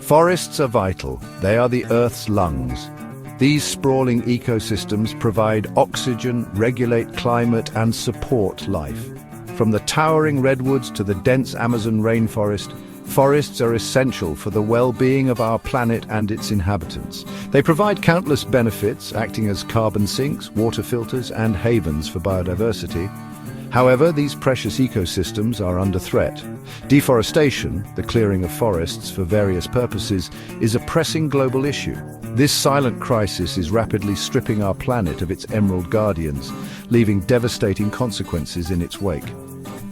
Forests are vital. They are the Earth's lungs. These sprawling ecosystems provide oxygen, regulate climate, and support life. From the towering redwoods to the dense Amazon rainforest, forests are essential for the well-being of our planet and its inhabitants. They provide countless benefits, acting as carbon sinks, water filters, and havens for biodiversity. However, these precious ecosystems are under threat. Deforestation, the clearing of forests for various purposes, is a pressing global issue. This silent crisis is rapidly stripping our planet of its emerald guardians, leaving devastating consequences in its wake.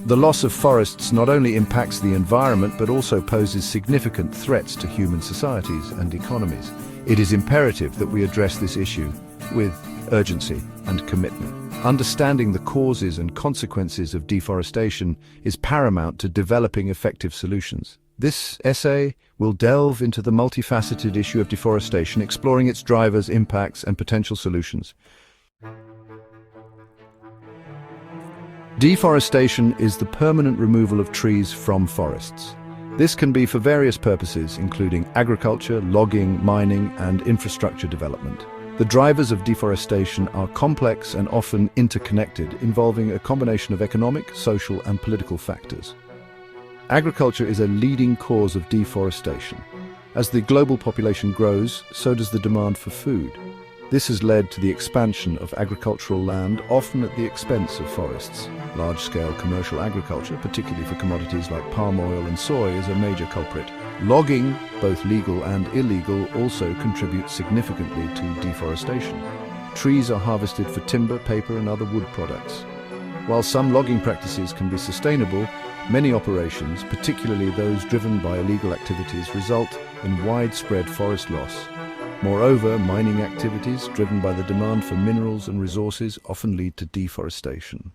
The loss of forests not only impacts the environment but also poses significant threats to human societies and economies. It is imperative that we address this issue with urgency and commitment. Understanding the causes and consequences of deforestation is paramount to developing effective solutions. This essay will delve into the multifaceted issue of deforestation, exploring its drivers, impacts, and potential solutions. Deforestation is the permanent removal of trees from forests. This can be for various purposes, including agriculture, logging, mining, and infrastructure development. The drivers of deforestation are complex and often interconnected, involving a combination of economic, social, and political factors. Agriculture is a leading cause of deforestation. As the global population grows, so does the demand for food. This has led to the expansion of agricultural land, often at the expense of forests. Large-scale commercial agriculture, particularly for commodities like palm oil and soy, is a major culprit. Logging, both legal and illegal, also contributes significantly to deforestation. Trees are harvested for timber, paper, and other wood products. While some logging practices can be sustainable, many operations, particularly those driven by illegal activities, result in widespread forest loss. Moreover, mining activities, driven by the demand for minerals and resources, often lead to deforestation.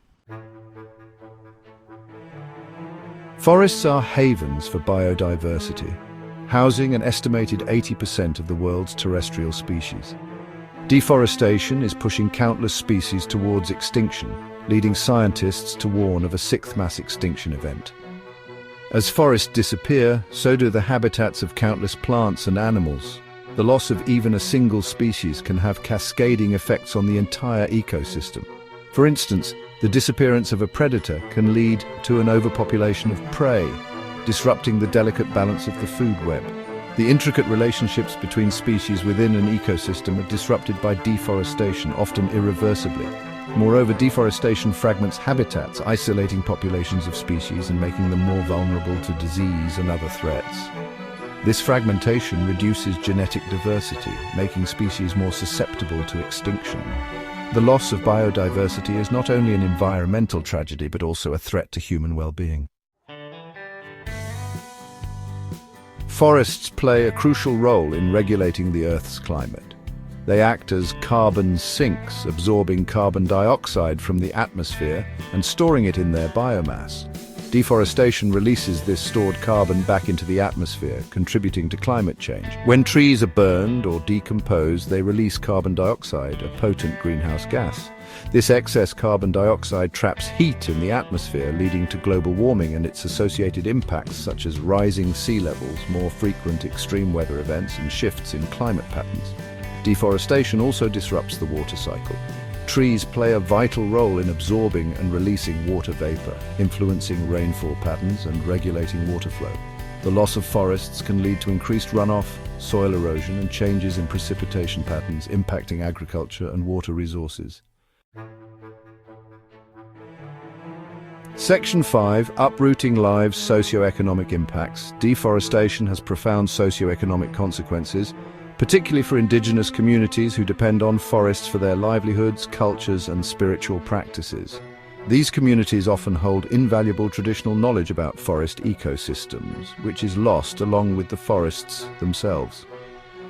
Forests are havens for biodiversity, housing an estimated 80% of the world's terrestrial species. Deforestation is pushing countless species towards extinction, leading scientists to warn of a sixth mass extinction event. As forests disappear, so do the habitats of countless plants and animals. The loss of even a single species can have cascading effects on the entire ecosystem. For instance, the disappearance of a predator can lead to an overpopulation of prey, disrupting the delicate balance of the food web. The intricate relationships between species within an ecosystem are disrupted by deforestation, often irreversibly. Moreover, deforestation fragments habitats, isolating populations of species and making them more vulnerable to disease and other threats. This fragmentation reduces genetic diversity, making species more susceptible to extinction. The loss of biodiversity is not only an environmental tragedy, but also a threat to human well-being. Forests play a crucial role in regulating the Earth's climate. They act as carbon sinks, absorbing carbon dioxide from the atmosphere and storing it in their biomass. Deforestation releases this stored carbon back into the atmosphere, contributing to climate change. When trees are burned or decompose, they release carbon dioxide, a potent greenhouse gas. This excess carbon dioxide traps heat in the atmosphere, leading to global warming and its associated impacts such as rising sea levels, more frequent extreme weather events, and shifts in climate patterns. Deforestation also disrupts the water cycle. Trees play a vital role in absorbing and releasing water vapor, influencing rainfall patterns and regulating water flow. The loss of forests can lead to increased runoff, soil erosion, and changes in precipitation patterns, impacting agriculture and water resources. Section 5, Uprooting Lives, Socioeconomic Impacts. Deforestation has profound socioeconomic consequences, particularly for indigenous communities who depend on forests for their livelihoods, cultures, and spiritual practices. These communities often hold invaluable traditional knowledge about forest ecosystems, which is lost along with the forests themselves.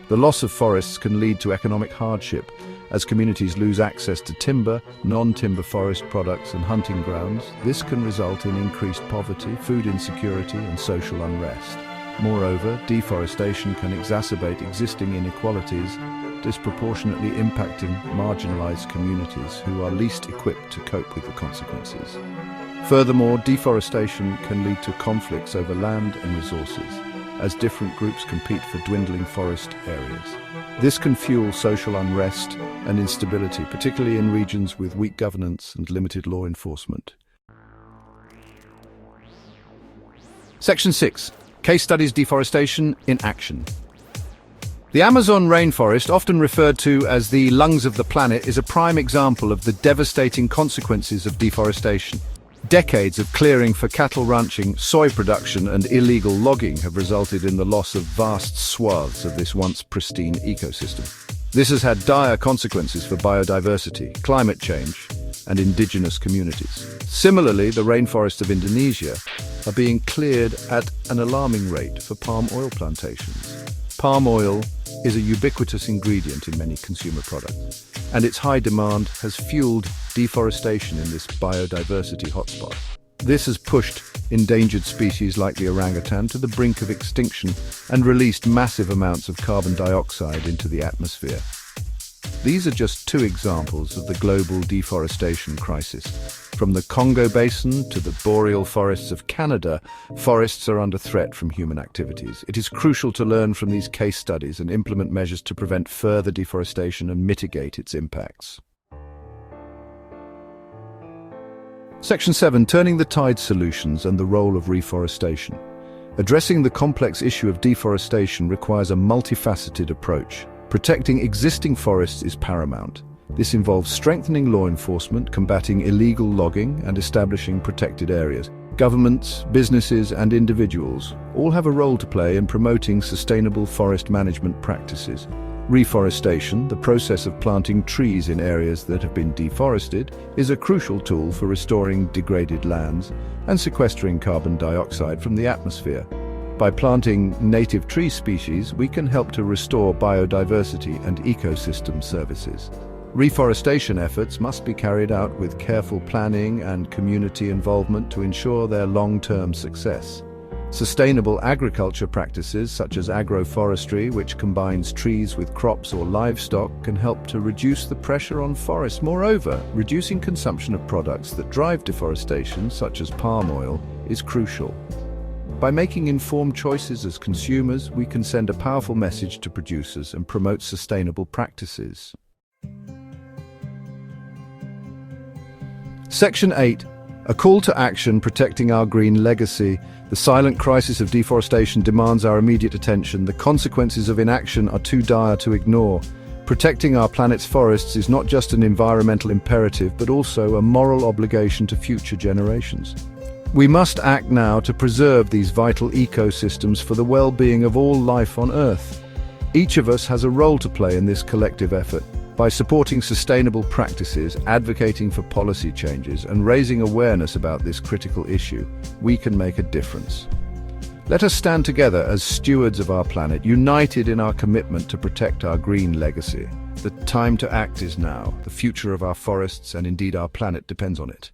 The loss of forests can lead to economic hardship, as communities lose access to timber, non-timber forest products, and hunting grounds. This can result in increased poverty, food insecurity, and social unrest. Moreover, deforestation can exacerbate existing inequalities, disproportionately impacting marginalized communities who are least equipped to cope with the consequences. Furthermore, deforestation can lead to conflicts over land and resources. as different groups compete for dwindling forest areas. This can fuel social unrest and instability, particularly in regions with weak governance and limited law enforcement. Section 6. Case Studies Deforestation in Action. The Amazon rainforest, often referred to as the lungs of the planet, is a prime example of the devastating consequences of deforestation. Decades of clearing for cattle ranching, soy production, and illegal logging have resulted in the loss of vast swaths of this once pristine ecosystem. This has had dire consequences for biodiversity, climate change, and indigenous communities. Similarly, the rainforests of Indonesia are being cleared at an alarming rate for palm oil plantations. Palm oil is a ubiquitous ingredient in many consumer products, and its high demand has fueled deforestation in this biodiversity hotspot. This has pushed endangered species like the orangutan to the brink of extinction and released massive amounts of carbon dioxide into the atmosphere. These are just two examples of the global deforestation crisis. From the Congo Basin to the boreal forests of Canada, forests are under threat from human activities. It is crucial to learn from these case studies and implement measures to prevent further deforestation and mitigate its impacts. Section 7. Turning the tide solutions and the role of reforestation. Addressing the complex issue of deforestation requires a multifaceted approach. Protecting existing forests is paramount. This involves strengthening law enforcement, combating illegal logging, and establishing protected areas. Governments, businesses, and individuals all have a role to play in promoting sustainable forest management practices. Reforestation, the process of planting trees in areas that have been deforested, is a crucial tool for restoring degraded lands and sequestering carbon dioxide from the atmosphere. By planting native tree species, we can help to restore biodiversity and ecosystem services. Reforestation efforts must be carried out with careful planning and community involvement to ensure their long-term success. Sustainable agriculture practices such as agroforestry, which combines trees with crops or livestock, can help to reduce the pressure on forests. Moreover, reducing consumption of products that drive deforestation, such as palm oil, is crucial. By making informed choices as consumers, we can send a powerful message to producers and promote sustainable practices. Section 8. A call to action protecting our green legacy. The silent crisis of deforestation demands our immediate attention. The consequences of inaction are too dire to ignore. Protecting our planet's forests is not just an environmental imperative, but also a moral obligation to future generations. We must act now to preserve these vital ecosystems for the well-being of all life on Earth. Each of us has a role to play in this collective effort. By supporting sustainable practices, advocating for policy changes, and raising awareness about this critical issue, we can make a difference. Let us stand together as stewards of our planet, united in our commitment to protect our green legacy. The time to act is now. The future of our forests and indeed our planet depends on it.